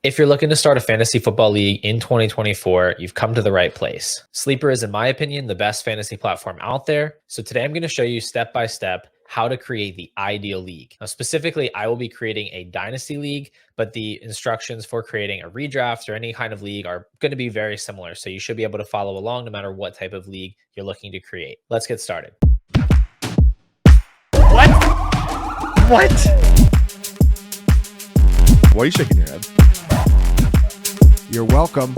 If you're looking to start a fantasy football league in 2024, you've come to the right place. Sleeper is, in my opinion, the best fantasy platform out there. So today I'm going to show you step by step how to create the ideal league. Now, specifically, I will be creating a dynasty league, but the instructions for creating a redraft or any kind of league are going to be very similar. So you should be able to follow along no matter what type of league you're looking to create. Let's get started. What? Why are you shaking your head? You're welcome.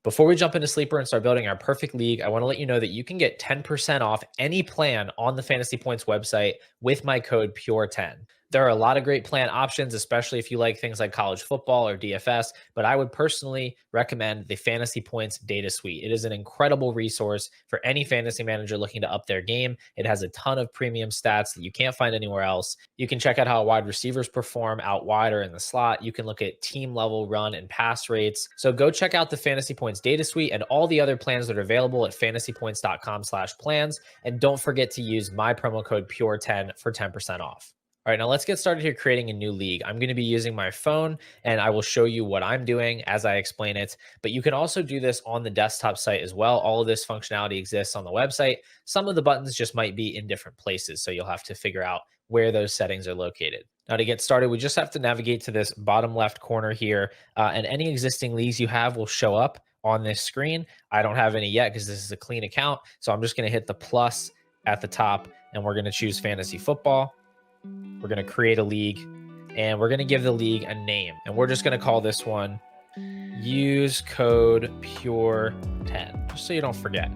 Before we jump into Sleeper and start building our perfect league, I want to let you know that you can get 10% off any plan on the FantasyPoints website with my code PURE10. There are a lot of great plan options, especially if you like things like college football or DFS, but I would personally recommend the FantasyPoints data suite. It is an incredible resource for any fantasy manager looking to up their game. It has a ton of premium stats that you can't find anywhere else. You can check out how wide receivers perform out wide or in the slot. You can look at team level run and pass rates. So go check out the FantasyPoints data suite and all the other plans that are available at fantasypoints.com/plans. And don't forget to use my promo code PURE10 for 10% off. All right, now let's get started here creating a new league. I'm going to be using my phone and I will show you what I'm doing as I explain it, but you can also do this on the desktop site as well. All of this functionality exists on the website. Some of the buttons just might be in different places, so you'll have to figure out where those settings are located. Now to get started, we just have to navigate to this bottom left corner here, and any existing leagues you have will show up on this screen. I don't have any yet because this is a clean account, so I'm just going to hit the plus at the top and we're going to choose fantasy football. We're going to create a league and we're going to give the league a name. And we're just going to call this one use code PURE10, just so you don't forget.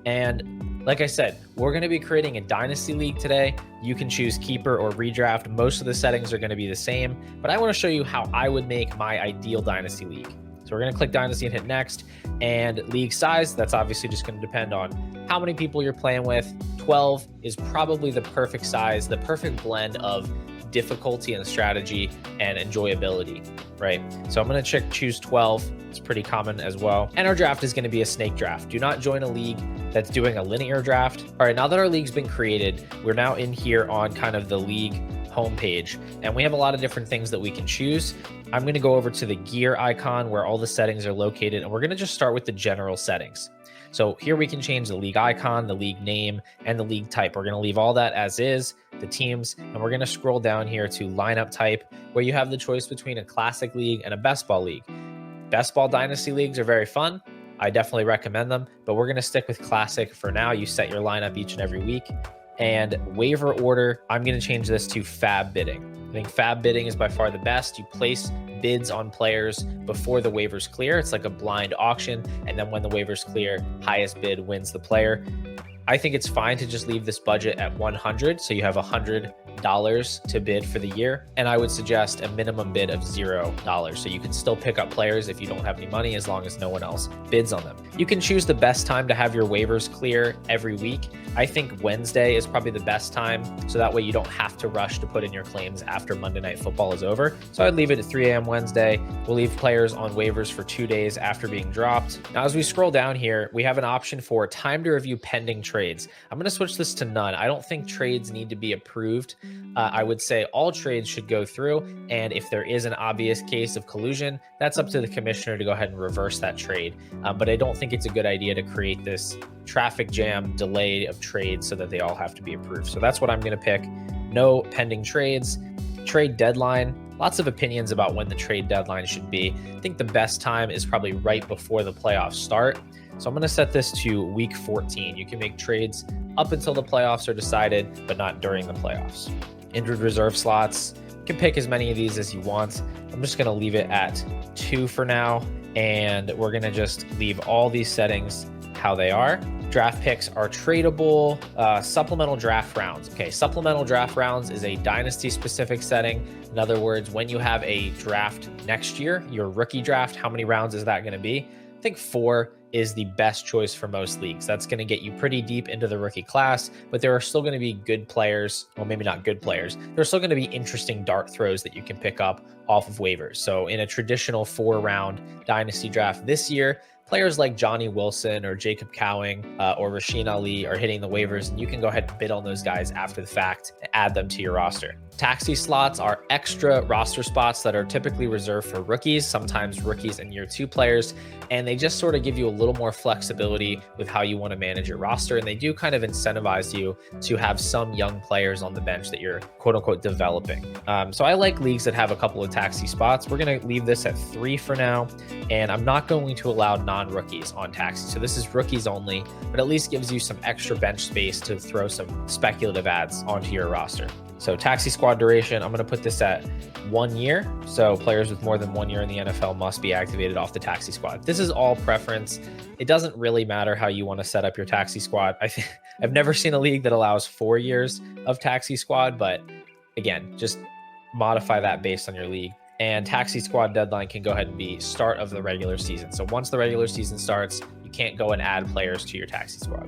And like I said, we're going to be creating a dynasty league today. You can choose keeper or redraft. Most of the settings are going to be the same, but I want to show you how I would make my ideal dynasty league. So we're going to click dynasty and hit next. And league size, that's obviously just going to depend on how many people you're playing with. 12 is probably the perfect size, the perfect blend of difficulty and strategy and enjoyability, right? So I'm going to choose 12. It's pretty common as well. And our draft is going to be a snake draft. Do not join a league that's doing a linear draft. All right, now that our league's been created, we're now in here on kind of the league homepage, and we have a lot of different things that we can choose. I'm going to go over to the gear icon where all the settings are located, and we're going to just start with the general settings. So here we can change the league icon, the league name, and the league type. We're going to leave all that as is, the teams, and we're going to scroll down here to lineup type, where you have the choice between a classic league and a best ball league. Best ball dynasty leagues are very fun. I definitely recommend them, but we're going to stick with classic for now. You set your lineup each and every week. And waiver order, I'm going to change this to fab bidding. I think fab bidding is by far the best. You place bids on players before the waivers clear. It's like a blind auction. And then when the waivers clear, highest bid wins the player. I think it's fine to just leave this budget at 100. So you have $100 to bid for the year. And I would suggest a minimum bid of $0. So you can still pick up players if you don't have any money, as long as no one else bids on them. You can choose the best time to have your waivers clear every week. I think Wednesday is probably the best time. So that way you don't have to rush to put in your claims after Monday Night Football is over. So I'd leave it at 3 a.m. Wednesday. We'll leave players on waivers for 2 days after being dropped. Now, as we scroll down here, we have an option for time to review pending trades. I'm going to switch this to none. I don't think trades need to be approved. I would say all trades should go through. And if there is an obvious case of collusion, that's up to the commissioner to go ahead and reverse that trade. But I don't think it's a good idea to create this traffic jam delay of trades so that they all have to be approved. So that's what I'm going to pick. No pending trades. Trade deadline. Lots of opinions about when the trade deadline should be. I think the best time is probably right before the playoffs start. So I'm going to set this to week 14. You can make trades up until the playoffs are decided, but not during the playoffs. Injured reserve slots. You can pick as many of these as you want. I'm just going to leave it at 2 for now. And we're going to just leave all these settings how they are. Draft picks are tradable. Supplemental draft rounds. Okay, supplemental draft rounds is a dynasty specific setting. In other words, when you have a draft next year, your rookie draft, how many rounds is that going to be? I think 4 is the best choice for most leagues. That's going to get you pretty deep into the rookie class, but there are still going to be good players, well, maybe not good players. There's still going to be interesting dart throws that you can pick up off of waivers. So in a traditional 4-round dynasty draft this year, players like Johnny Wilson or Jacob Cowing or Rasheen Ali are hitting the waivers, and you can go ahead and bid on those guys after the fact and add them to your roster. Taxi slots are extra roster spots that are typically reserved for rookies, sometimes rookies and year 2 players, and they just sort of give you a little more flexibility with how you want to manage your roster, and they do kind of incentivize you to have some young players on the bench that you're quote unquote developing. So I like leagues that have a couple of taxi spots. We're going to leave this at 3 for now, and I'm not going to allow non-rookies on taxi. So this is rookies only, but at least gives you some extra bench space to throw some speculative ads onto your roster. So taxi squad duration, I'm going to put this at 1 year. So players with more than 1 year in the NFL must be activated off the taxi squad. This is all preference. It doesn't really matter how you want to set up your taxi squad. I've never seen a league that allows 4 years of taxi squad, but again, just modify that based on your league. And taxi squad deadline can go ahead and be start of the regular season. So once the regular season starts, you can't go and add players to your taxi squad.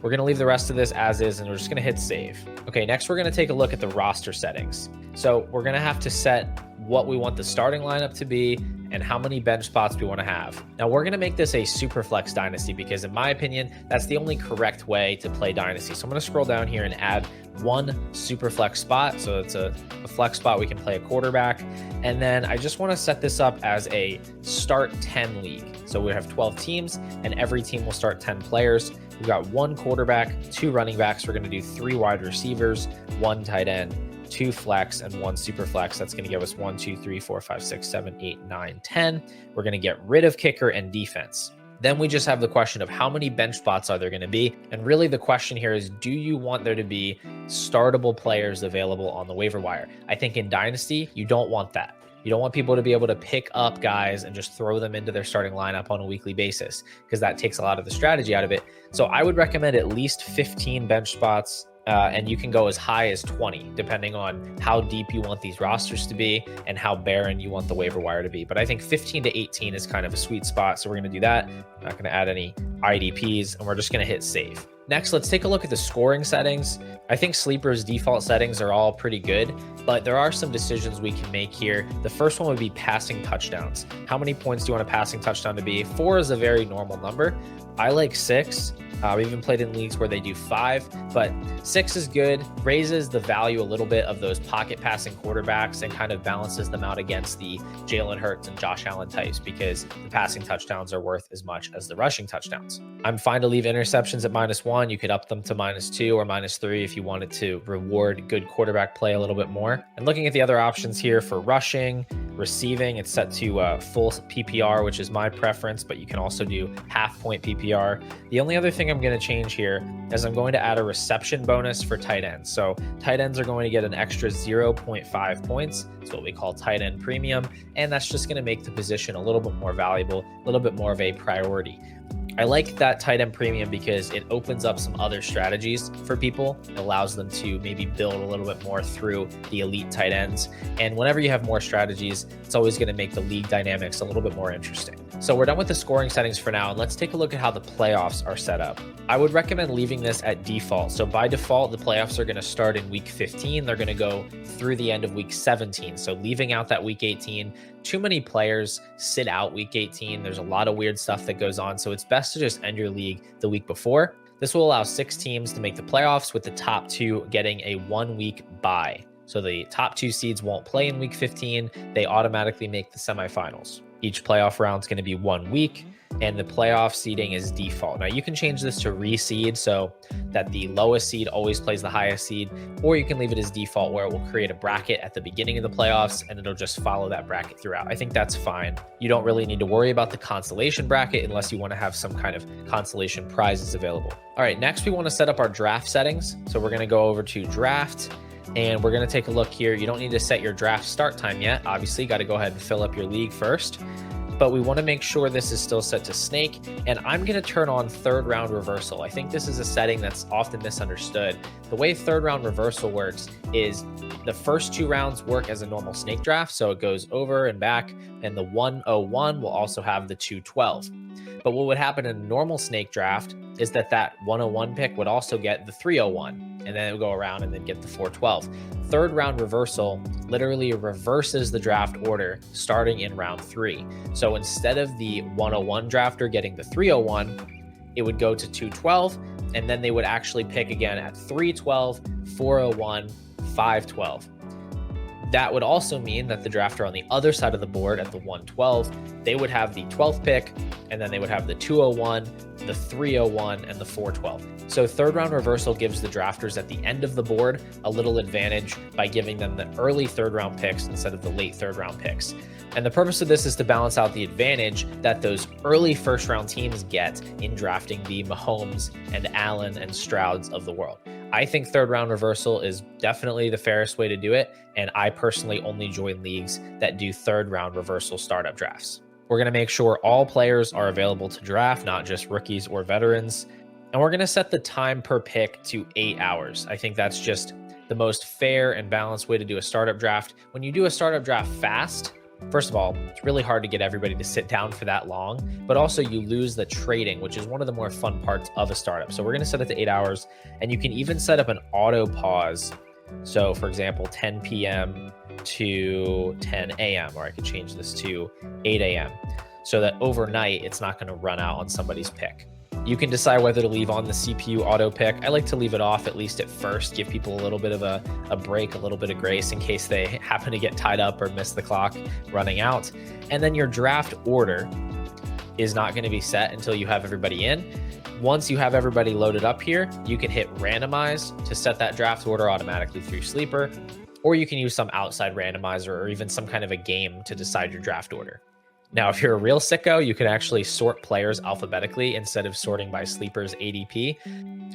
We're going to leave the rest of this as is, and we're just going to hit save. Okay, next we're going to take a look at the roster settings. So we're going to have to set what we want the starting lineup to be and how many bench spots we want to have. Now we're going to make this a super flex dynasty because in my opinion, that's the only correct way to play dynasty. So I'm going to scroll down here and add one super flex spot. So it's a flex spot. We can play a quarterback. And then I just want to set this up as a start 10 league. So we have 12 teams and every team will start 10 players. We've got 1 quarterback, 2 running backs. We're going to do 3 wide receivers, 1 tight end, 2 flex, and 1 super flex. That's going to give us 1, 2, 3, 4, 5, 6, 7, 8, 9, 10. We're going to get rid of kicker and defense. Then we just have the question of how many bench spots are there going to be? And really the question here is, do you want there to be startable players available on the waiver wire? I think in Dynasty, you don't want that. You don't want people to be able to pick up guys and just throw them into their starting lineup on a weekly basis because that takes a lot of the strategy out of it. So I would recommend at least 15 bench spots, and you can go as high as 20, depending on how deep you want these rosters to be and how barren you want the waiver wire to be. But I think 15 to 18 is kind of a sweet spot. So we're going to do that. I'm not going to add any IDPs, and we're just going to hit save. Next, let's take a look at the scoring settings. I think Sleeper's default settings are all pretty good, but there are some decisions we can make here. The first one would be passing touchdowns. How many points do you want a passing touchdown to be? 4 is a very normal number. I like 6. We've even played in leagues where they do 5, but 6 is good, raises the value a little bit of those pocket passing quarterbacks and kind of balances them out against the Jalen Hurts and Josh Allen types because the passing touchdowns are worth as much as the rushing touchdowns. I'm fine to leave interceptions at -1. You could up them to -2 or -3 if you wanted to reward good quarterback play a little bit more. And looking at the other options here for rushing, receiving, it's set to full PPR, which is my preference, but you can also do half-point PPR. The only other thing I'm going to change here is I'm going to add a reception bonus for tight ends. So tight ends are going to get an extra 0.5 points. It's what we call tight end premium, and that's just going to make the position a little bit more valuable, a little bit more of a priority. I like that tight end premium because it opens up some other strategies for people. It allows them to maybe build a little bit more through the elite tight ends. And whenever you have more strategies, it's always going to make the league dynamics a little bit more interesting. So we're done with the scoring settings for now, and let's take a look at how the playoffs are set up. I would recommend leaving this at default. So by default, the playoffs are going to start in week 15. They're going to go through the end of week 17. So leaving out that week 18, too many players sit out week 18. There's a lot of weird stuff that goes on. So it's best to just end your league the week before. This will allow 6 teams to make the playoffs, with the top 2 getting a 1-week bye. So the top 2 seeds won't play in week 15. They automatically make the semifinals. Each playoff round is going to be 1 week, and the playoff seeding is default. Now you can change this to reseed so that the lowest seed always plays the highest seed, or you can leave it as default where it will create a bracket at the beginning of the playoffs and it'll just follow that bracket throughout. I think that's fine. You don't really need to worry about the consolation bracket unless you want to have some kind of consolation prizes available. All right, next we want to set up our draft settings. So we're going to go over to draft, and we're going to take a look here. You don't need to set your draft start time yet. Obviously, you got to go ahead and fill up your league first. But we want to make sure this is still set to snake, and I'm going to turn on 3rd round reversal. I think this is a setting that's often misunderstood. The way 3rd round reversal works is the first 2 rounds work as a normal snake draft, so it goes over and back, and the 101 will also have the 212. But what would happen in a normal snake draft is that 101 pick would also get the 301. and then it would go around and then get the 412. Third round reversal literally reverses the draft order starting in round 3. So instead of the 101 drafter getting the 301, it would go to 212, and then they would actually pick again at 312, 401, 512. That would also mean that the drafter on the other side of the board at the 112, they would have the 12th pick, and then they would have the 201, the 301, and the 412. So third round reversal gives the drafters at the end of the board a little advantage by giving them the early third round picks instead of the late third round picks. And the purpose of this is to balance out the advantage that those early first round teams get in drafting the Mahomes and Allen and Strouds of the world. I think third round reversal is definitely the fairest way to do it. And I personally only join leagues that do third round reversal startup drafts. We're going to make sure all players are available to draft, not just rookies or veterans. And we're going to set the time per pick to 8 hours. I think that's just the most fair and balanced way to do a startup draft. When you do a startup draft fast, first of all, it's really hard to get everybody to sit down for that long, but also you lose the trading, which is one of the more fun parts of a startup. So we're going to set it to 8 hours, and you can even set up an auto pause. So for example, 10 p.m. to 10 a.m., or I could change this to 8 a.m. so that overnight it's not going to run out on somebody's pick. You can decide whether to leave on the CPU auto pick. I like to leave it off at least at first, give people a little bit of a break, a little bit of grace in case they happen to get tied up or miss the clock running out. And then your draft order is not going to be set until you have everybody in. Once you have everybody loaded up here, you can hit randomize to set that draft order automatically through Sleeper, or you can use some outside randomizer or even some kind of a game to decide your draft order. Now, if you're a real sicko, you can actually sort players alphabetically instead of sorting by Sleeper's ADP.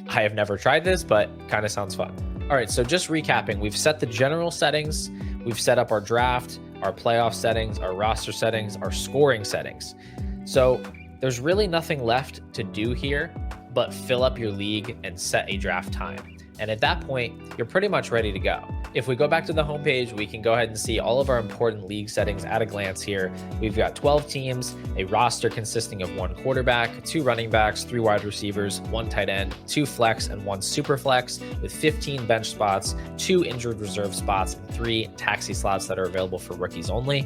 I have never tried this, but kind of sounds fun. All right, so just recapping, we've set the general settings, we've set up our draft, our playoff settings, our roster settings, our scoring settings. So there's really nothing left to do here but fill up your league and set a draft time. And at that point, you're pretty much ready to go. If we go back to the homepage, we can go ahead and see all of our important league settings at a glance here. We've got 12 teams, a roster consisting of 1 quarterback, 2 running backs, 3 wide receivers, 1 tight end, 2 flex, and 1 super flex, with 15 bench spots, 2 injured reserve spots, and 3 taxi slots that are available for rookies only.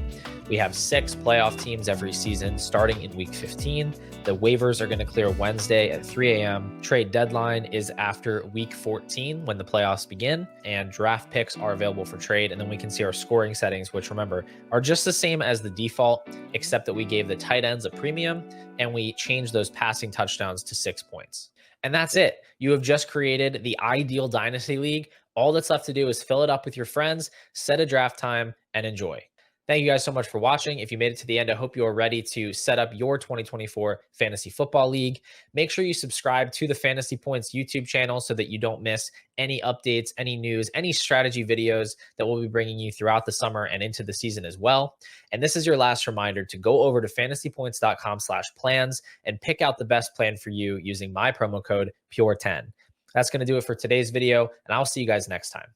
We have 6 playoff teams every season starting in week 15. The waivers are going to clear Wednesday at 3 a.m. Trade deadline is after week 14 when the playoffs begin, and draft picks are available for trade. And then we can see our scoring settings, which remember are just the same as the default, except that we gave the tight ends a premium and we changed those passing touchdowns to 6 points. And that's it. You have just created the ideal Dynasty League. All that's left to do is fill it up with your friends, set a draft time, and enjoy. Thank you guys so much for watching. If you made it to the end, I hope you are ready to set up your 2024 Fantasy Football League. Make sure you subscribe to the Fantasy Points YouTube channel so that you don't miss any updates, any news, any strategy videos that we'll be bringing you throughout the summer and into the season as well. And this is your last reminder to go over to fantasypoints.com/plans and pick out the best plan for you using my promo code PURE10. That's going to do it for today's video, and I'll see you guys next time.